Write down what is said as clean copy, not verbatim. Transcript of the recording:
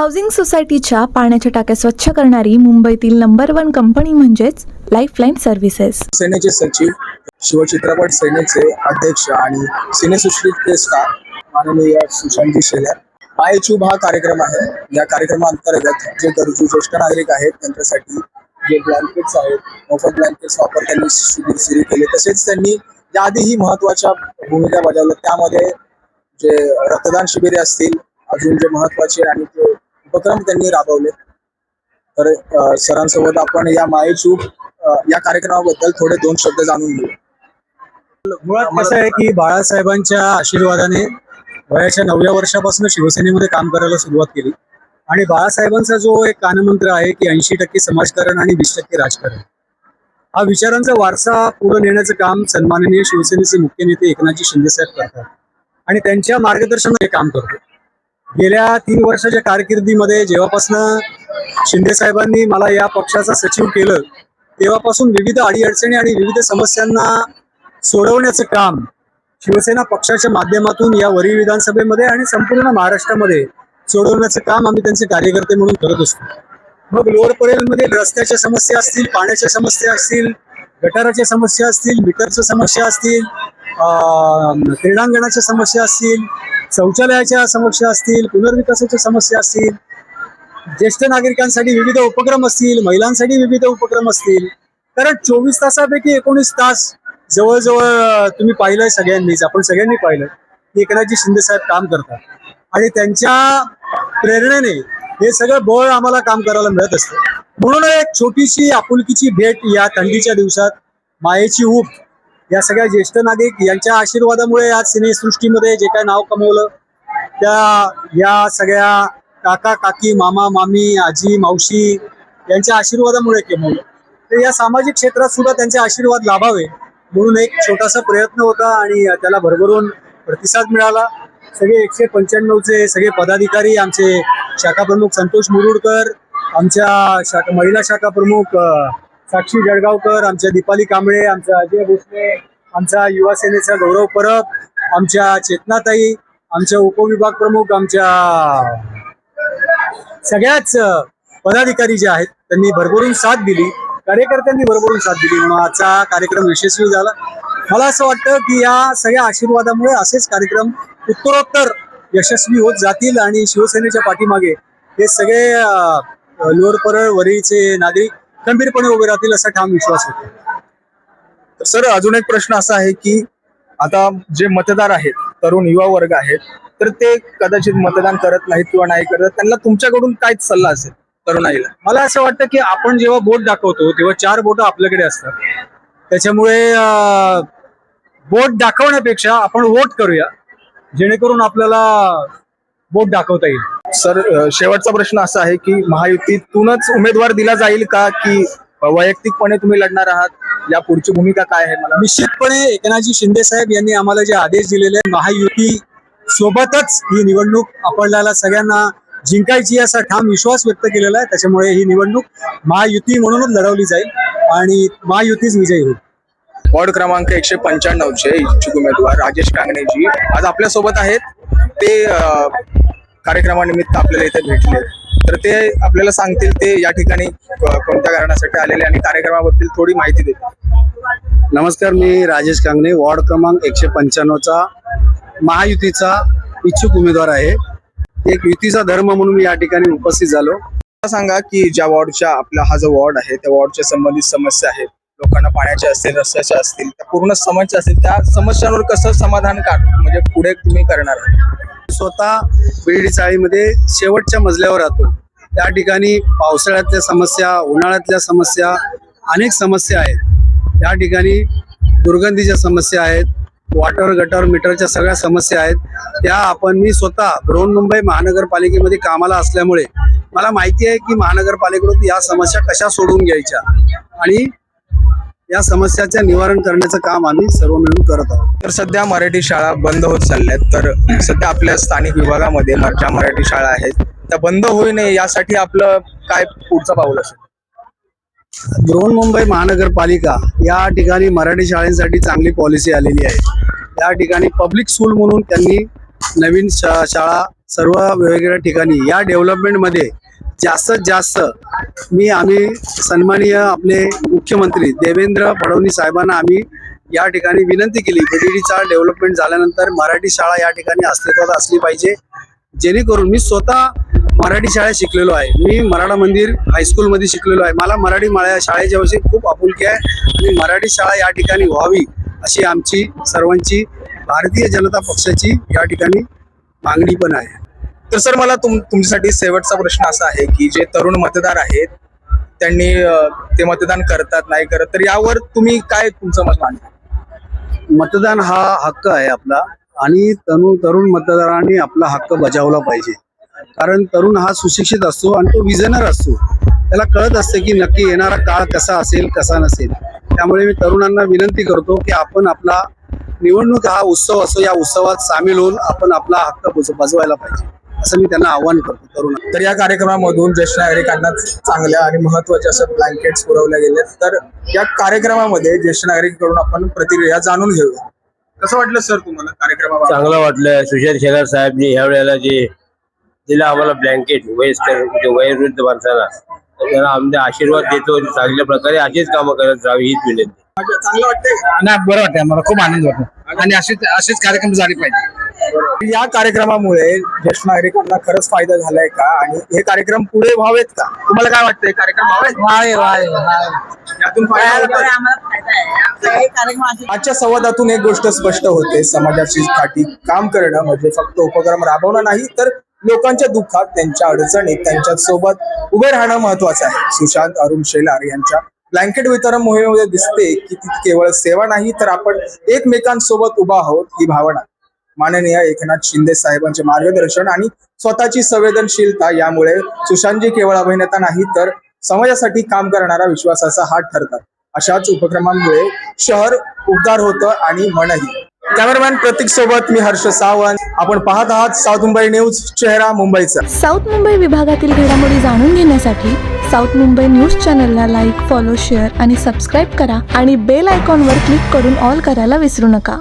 Housing सोसायटीच्या पाण्याच्या टाक्या स्वच्छ करणारी मुंबईतील नंबर 1 कंपनी म्हणजेच लाईफलाईन सर्व्हिसेस. सेनेचे सचिव, शिवचित्रपट सेनेचे अध्यक्ष आणि सिनेसृष्टीचे स्टार माननीय सुशांतजी शेलार. आयचूब हा कार्यक्रम आहे. या कार्यक्रमाअंतर्गत जे गरजू ज्येष्ठ नागरिक आहेत त्यांच्यासाठी जे ब्लँकेट्स आहेत, मोफत ब्लँकेट्स वापर त्यांनी सुरू केले. तसेच त्यांनी याआधीही महत्त्वाच्या भूमिका बजावल्या. त्यामध्ये जे रक्तदान शिबिरे असतील, अजून जे महत्त्वाचे आणि ते उपक्रम त्यांनी राबवले. तर सरांसोबत आपण या मायचूब या कार्यक्रमाबद्दल थोडे 2 शब्द जाणून घेऊ. मुळात कसं आहे की बाळासाहेबांच्या आशीर्वादाने वयाच्या 9व्या वर्षापासून शिवसेनेमध्ये काम करायला सुरुवात केली आणि बाळासाहेबांचा जो एक कानमंत्र आहे की 80% समाजकारण आणि 20% राजकारण, हा विचारांचा वारसा पुढे नेण्याचं काम सन्माननीय शिवसेनेचे मुख्य नेते एकनाथजी शिंदेसाहेब करतात आणि त्यांच्या मार्गदर्शनाने काम करतो. गेल्या 3 वर्षाच्या कारकिर्दीमध्ये जेव्हापासून शिंदेसाहेबांनी मला या पक्षाचा सचिव केलं तेव्हापासून विविध अडीअडचणी आणि विविध समस्यांना सोडवण्याचं काम शिवसेना पक्षाच्या माध्यमातून या वरील विधानसभेमध्ये आणि संपूर्ण महाराष्ट्रामध्ये सोडवण्याचं काम आम्ही त्यांचे कार्यकर्ते म्हणून करत असतो. मग लोअर परेलमध्ये रस्त्याच्या समस्या असतील, पाण्याच्या समस्या असतील, गटाराच्या समस्या असतील, मीटरच्या समस्या असतील, क्रीडांगणाच्या समस्या असतील, शौचालयाच्या समस्या असतील, पुनर्विकासाच्या समस्या असतील, ज्येष्ठ नागरिकांसाठी विविध उपक्रम असतील, महिलांसाठी विविध उपक्रम असतील. कारण 24 तासापैकी 19 तास जवळजवळ तुम्ही पाहिलंय सगळ्यांनीच, आपण सगळ्यांनी पाहिलं की एकनाथजी शिंदे साहेब काम करतात आणि त्यांच्या प्रेरणेने हे सगळं बळ आम्हाला काम करायला मिळत असतं. म्हणून एक छोटीशी आपुलकीची भेट या थंडीच्या दिवसात मायेची ऊब या सगळ्या ज्येष्ठ नागरिक यांच्या आशीर्वादामुळे आज सिनेसृष्टीमध्ये जे काय नाव कमवलं त्या या सगळ्या काका काकी, मामा मामी, आजी मावशी यांच्या आशीर्वादामुळे कमवलं. तर या सामाजिक क्षेत्रात सुद्धा त्यांचे आशीर्वाद लाभावे म्हणून एक छोटासा प्रयत्न होता आणि त्याला भरभरून प्रतिसाद मिळाला. सगळे 195चे सगळे पदाधिकारी, आमचे शाखा प्रमुख संतोष मुरुडकर, आमच्या महिला शाखा प्रमुख साक्षी जळगावकर, आमच्या दीपाली कांबळे, आमचा अजय भोसले, आमचा युवा सेनेचा गौरव परब, आमच्या चेतनाताई, आमच्या उपविभाग प्रमुख, आमच्या सगळ्याच पदाधिकारी जे आहेत त्यांनी भरभरून साथ दिली, कार्यकर्त्यांनी भरभरून साथ दिली म्हणून आजचा कार्यक्रम यशस्वी झाला. मला असं वाटतं की या सगळ्या आशीर्वादामुळे असेच कार्यक्रम उत्तरोत्तर यशस्वी होत जातील आणि शिवसेनेच्या पाठीमागे हे सगळे लोअर परळ वरीचे नागरिक खंबीरपणे उभे राहतील असा ठाम विश्वास होतो. तर सर, अजून एक प्रश्न असा आहे की आता जे मतदार आहेत, तरुण युवा वर्ग आहेत, तर ते कदाचित मतदान करत नाहीत किंवा नाही करत, त्यांना तुमच्याकडून काय सल्ला असेल तरुणाईला? मला असं वाटतं की आपण जेव्हा बोट दाखवतो तेव्हा 4 बोटं आपल्याकडे असतात. त्याच्यामुळे बोट दाखवण्यापेक्षा आपण वोट करूया जेणेकरून आपल्याला बोट दाखवता येईल. सर, शेवटचा प्रश्न असा आहे की महायुतीतूनच उमेदवार दिला जाईल का की वैयक्तिकपणे तुम्ही लढणार आहात? या पुढची भूमिका काय आहे? मला निश्चितपणे एकनाथजी शिंदे साहेब यांनी आम्हाला जे आदेश दिलेले महायुती सोबतच ही निवडणूक आपल्याला सगळ्यांना जिंकायची असा ठाम विश्वास व्यक्त केलेला आहे. त्याच्यामुळे ही निवडणूक महायुती म्हणूनच लढवली जाईल आणि महायुतीच विजयी होईल. वॉर्ड क्रमांक 195चे इच्छुक उमेदवार राजेश कांगणेजी आज आपल्या सोबत आहेत. ते कार्यक्रमानिमित्त आपल्याला इथे भेटले, तर ते आपल्याला सांगतील ते या ठिकाणी कोणत्या कारणासाठी आलेले आणि कार्यक्रमाबद्दल थोडी माहिती देतील. नमस्कार, मी राजेश कांगणे, वॉर्ड क्रमांक 195चा महायुतीचा इच्छुक उमेदवार आहे. एक युतीचा धर्म म्हणून मी या ठिकाणी उपस्थित झालो. सांगा की ज्या वॉर्डच्या आपला हा जो वॉर्ड आहे त्या वॉर्डच्या संबंधित समस्या आहेत, लोकांना पाण्याच्या असतील, रस्त्याच्या असतील, त्या पूर्ण समस्या असतील, त्या समस्यांवर कसं समाधान म्हणजे पुढे तुम्ही करणार? स्वतः बिर्डी चाळीमध्ये शेवटच्या मजल्यावर राहतो. त्या ठिकाणी पावसाळ्यातल्या समस्या, उन्हाळ्यातल्या समस्या, अनेक समस्या आहेत. या ठिकाणी दुर्गंधीच्या समस्या आहेत, वॉटर गटर मीटरच्या सगळ्या समस्या आहेत. त्या मी स्वतः बृहन्मुंबई महानगरपालिकेमध्ये कामाला असल्यामुळे मला माहिती आहे की महानगरपालिकेकडून या समस्या कशा सोडवून घ्यायच्या आणि या समस्याचं निवारण करण्याचं काम आम्ही सर्व मिळून करत आहोत. तर सध्या मराठी शाळा बंद होत चालल्यात, तर सध्या आपल्या स्थानिक विभागामध्ये ज्या मराठी शाळा आहेत त्या बंद होऊ नये यासाठी आपलं काय पुढचं पाऊल असेल? बृहन्मुंबई महानगरपालिका या ठिकाणी मराठी शाळांसाठी चांगली पॉलिसी आलेली आहे. या ठिकाणी पब्लिक स्कूल म्हणून त्यांनी नवीन शाळा सर्व वेगवेगळ्या ठिकाणी या डेव्हलपमेंटमध्ये जास्तीत जास्त आम्ही सन्माननीय आपले मुख्यमंत्री देवेंद्र फडणवीस साहेबांना आम्ही या ठिकाणी विनंती केली, बीडीडीचा डेव्हलपमेंट झाल्यानंतर मराठी शाळा या ठिकाणी अस्तित्वात असली पाहिजे, जेणेकरून मी स्वतः मराठी शाळेत शिकलेलो आहे. मी मराठा मंदिर हायस्कूलमध्ये शिकलेलो आहे. मला मराठी शाळेच्या विषयी खूप आपुलकी आहे आणि मराठी शाळा या ठिकाणी व्हावी अशी आमची सर्वांची भारतीय जनता पक्षाची या ठिकाणी मागणी पण आहे. तर सर मला तुमच्यासाठी शेवटचा प्रश्न असा आहे की जे तरुण मतदार आहेत त्यांनी ते मतदान करतात नाही करत, तर यावर तुम्ही काय तुमचं मत मांडता? मतदान हा हक्क आहे आपला आणि तरुण मतदारांनी आपला हक्क बजावला पाहिजे. कारण तरुण हा सुशिक्षित असतो आणि तो विजनर असतो. त्याला कळत असते की नक्की येणारा काळ कसा असेल कसा नसेल. त्यामुळे मी तरुणांना विनंती करतो की आपण आपला निवडणूक हा उत्सव असतो, या उत्सवात सामील होऊन आपण आपला हक्क बजवायला पाहिजे असं मी त्यांना आवाहन करतो तरुणांना. तर या कार्यक्रमामधून ज्येष्ठ नागरिकांना चांगल्या आणि महत्त्वाचे असं ब्लँकेट्स पुरवले गेले. तर या कार्यक्रमामध्ये ज्येष्ठ नागरिकांकडून आपण प्रतिक्रिया जाणून घेऊया. कसं वाटलं सर तुम्हाला कार्यक्रमाबाबत? चांगलं वाटलं. सुशील शेलार साहेबनी ह्या वेळेला जे दिला आम्हाला ब्लँकेट वयोवृद्ध माणसाला, तर त्याला आमचे आशीर्वाद देतो. चांगल्या प्रकारे अशीच कामं करत राहावी हीच विनंती. चांगलं वाटतंय? नाही, बरं वाटतंय, मला खूप आनंद वाटतो आणि असेच कार्यक्रम झाले पाहिजे. या कार्यक्रमामुळे ज्येष्ठ नागरिकांना खरंच फायदा झालाय का आणि हे कार्यक्रम पुढे व्हावेत का? तुम्हाला काय वाटतंय? कार्यक्रम यातून फायदा होतोय? आजच्या संवादातून एक गोष्ट स्पष्ट होते, समाजाची साठी काम करणं म्हणजे फक्त उपक्रम राबवणं नाही, तर लोकांच्या दुःखात त्यांच्या अडचणीत त्यांच्या सोबत उभे राहणं महत्वाचं आहे. सुशांत अरुण शेलार यांच्या ब्लँकेट वितरण मोहिमेमध्ये दिसते की ती केवळ सेवा नाही, तर आपण एकमेकांसोबत उभा आहोत ही भावना. माननीय एकनाथ शिंदे साहेबांचे मार्गदर्शन आणि स्वतःची संवेदनशीलता यामुळे सुशांतजी केवळ अभिनेता नाही, तर समाजासाठी काम करणारा विश्वासाचा हात ठरतात. अशाच उपक्रमांमुळे शहर उबदार होतं आणि मनही. कॅमेरामॅन प्रतीक सोबत मी हर्ष सावंत. आपण पाहत आहात साऊथ मुंबई न्यूज, चेहरा मुंबईचा. साऊथ मुंबई विभागातील घडामोडी जाणून घेण्यासाठी साऊथ मुंबई न्यूज चॅनलला लाईक, फॉलो, शेअर आणि सबस्क्राईब करा आणि बेल आयकॉनवर क्लिक करून ऑल करायला विसरू नका.